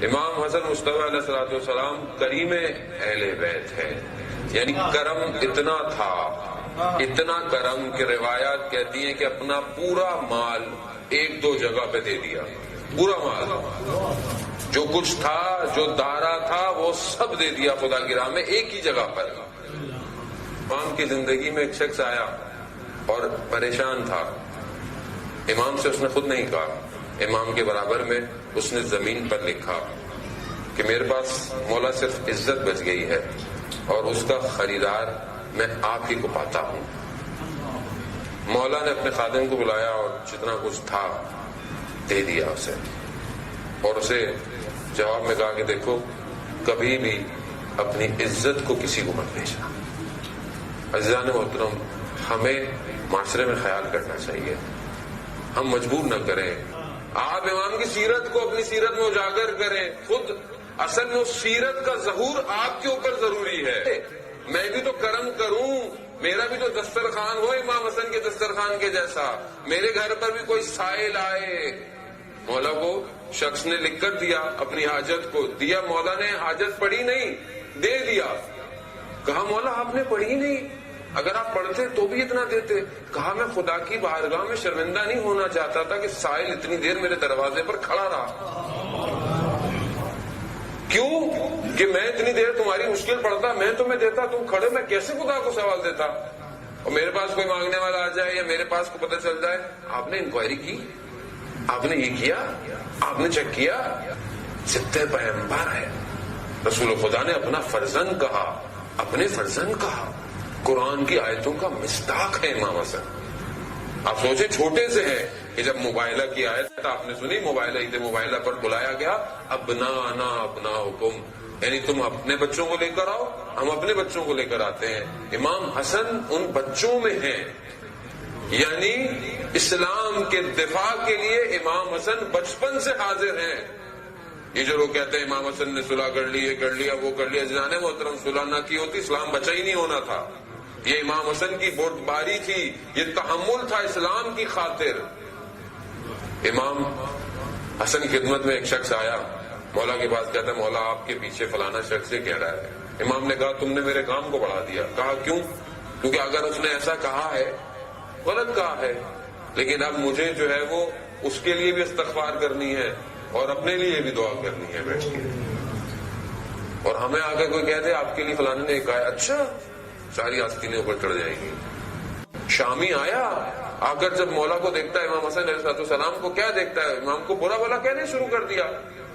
امام حسن مصطفیٰ علیہ الصلوۃ والسلام کریم اہل بیت ہے، یعنی کرم اتنا تھا، اتنا کرم کہ روایات کہتی ہیں کہ اپنا پورا مال ایک دو جگہ پہ دے دیا، پورا مال جو کچھ تھا، جو دارا تھا، وہ سب دے دیا خدا کی راہ میں ایک ہی جگہ پر۔ امام کی زندگی میں ایک شخص آیا اور پریشان تھا، امام سے اس نے خود نہیں کہا، امام کے برابر میں اس نے زمین پر لکھا کہ میرے پاس مولا صرف عزت بچ گئی ہے اور اس کا خریدار میں آپ ہی کو پاتا ہوں۔ مولا نے اپنے خادم کو بلایا اور جتنا کچھ تھا دے دیا اسے، اور اسے جواب میں کہا کہ دیکھو کبھی بھی اپنی عزت کو کسی کو مت بیچنا۔ عزیزان محترم، ہمیں معاشرے میں خیال کرنا چاہیے، ہم مجبور نہ کریں۔ آپ امام کی سیرت کو اپنی سیرت میں اجاگر کریں، خود اصل میں اس سیرت کا ظہور آپ کے اوپر ضروری ہے۔ میں بھی تو کرم کروں، میرا بھی تو دسترخوان ہو امام حسن کے دسترخوان کے جیسا، میرے گھر پر بھی کوئی سائل آئے۔ مولا کو شخص نے لکھ کر دیا اپنی حاجت کو، دیا، مولا نے حاجت پڑھی نہیں، دے دیا۔ کہا مولا آپ نے پڑھی نہیں، اگر آپ پڑھتے تو بھی اتنا دیتے۔ کہا میں خدا کی بارگاہ میں شرمندہ نہیں ہونا چاہتا تھا کہ سائل اتنی دیر میرے دروازے پر کھڑا رہا۔ کیوں کہ میں اتنی دیر تمہاری مشکل پڑھتا، میں تمہیں دیتا، تم کھڑے، میں کیسے خدا کو سوال دیتا؟ اور میرے پاس کوئی مانگنے والا آ جائے یا میرے پاس کو پتہ چل جائے، آپ نے انکوائری کی، آپ نے یہ کیا، آپ نے چیک کیا؟ سبتے پیغمبر ہے، رسول خدا نے اپنا فرزند کہا، اپنے فرزند کہا، قرآن کی آیتوں کا مصداق ہے امام حسن۔ آپ سوچیں چھوٹے سے ہیں کہ جب مباہلہ کی آیت آپ نے سنی، مباہلہ عید مباہلہ پر بلایا گیا، ابنانا ابناؤکم، یعنی تم اپنے بچوں کو لے کر آؤ، ہم اپنے بچوں کو لے کر آتے ہیں۔ امام حسن ان بچوں میں ہیں، یعنی اسلام کے دفاع کے لیے امام حسن بچپن سے حاضر ہیں۔ یہ جو لوگ کہتے ہیں امام حسن نے صلح کر لی، یہ کر لیا، وہ کر لیا، جنان محترم صلح نہ کی ہوتی اسلام بچا ہی نہیں ہونا تھا۔ یہ امام حسن کی بردباری تھی، یہ تحمل تھا اسلام کی خاطر۔ امام حسن کی خدمت میں ایک شخص آیا، مولا کے پاس، کہتا ہے مولا آپ کے پیچھے فلانا شخص یہ کہہ رہا ہے۔ امام نے کہا تم نے میرے کام کو بڑھا دیا۔ کہا کیوں؟ کیونکہ اگر اس نے ایسا کہا ہے، غلط کہا ہے، لیکن اب مجھے جو ہے وہ اس کے لیے بھی استغفار کرنی ہے اور اپنے لیے بھی دعا کرنی ہے بیٹھ کے۔ اور ہمیں آ کر کوئی کہہ دے آپ کے لیے فلانے نے کہا ہے، اچھا، ساری آستینیں اوپر چڑھ جائیں گی۔ شامی آیا، آ کر جب مولا کو دیکھتا ہے، امام حسن علیہ السلام کو کیا دیکھتا ہے؟ امام کو برا بھلا کہنے شروع کر دیا،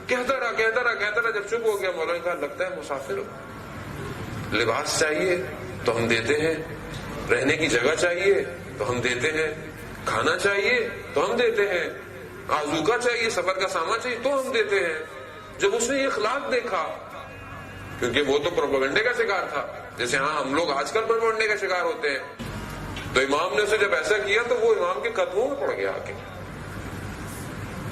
کہتا رہا، جب چپ ہو گیا مولا نے کہا لگتا ہے مسافر ہو، لباس چاہیے تو ہم دیتے ہیں، رہنے کی جگہ چاہیے تو ہم دیتے ہیں، کھانا چاہیے تو ہم دیتے ہیں، آذوقہ چاہیے، سفر کا سامان چاہیے تو ہم دیتے ہیں۔ جب اس نے یہ اخلاق دیکھا، کیونکہ وہ تو پروپیگنڈے کا شکار تھا، جیسے ہاں ہم لوگ آج کل پروپیگنڈے کا شکار ہوتے ہیں، تو امام نے اسے جب ایسا کیا تو وہ امام کے قدموں میں پڑ گیا آ کے۔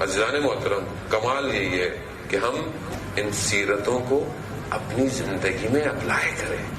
عزیزان محترم، کمال یہی ہے کہ ہم ان سیرتوں کو اپنی زندگی میں اپلائی کریں۔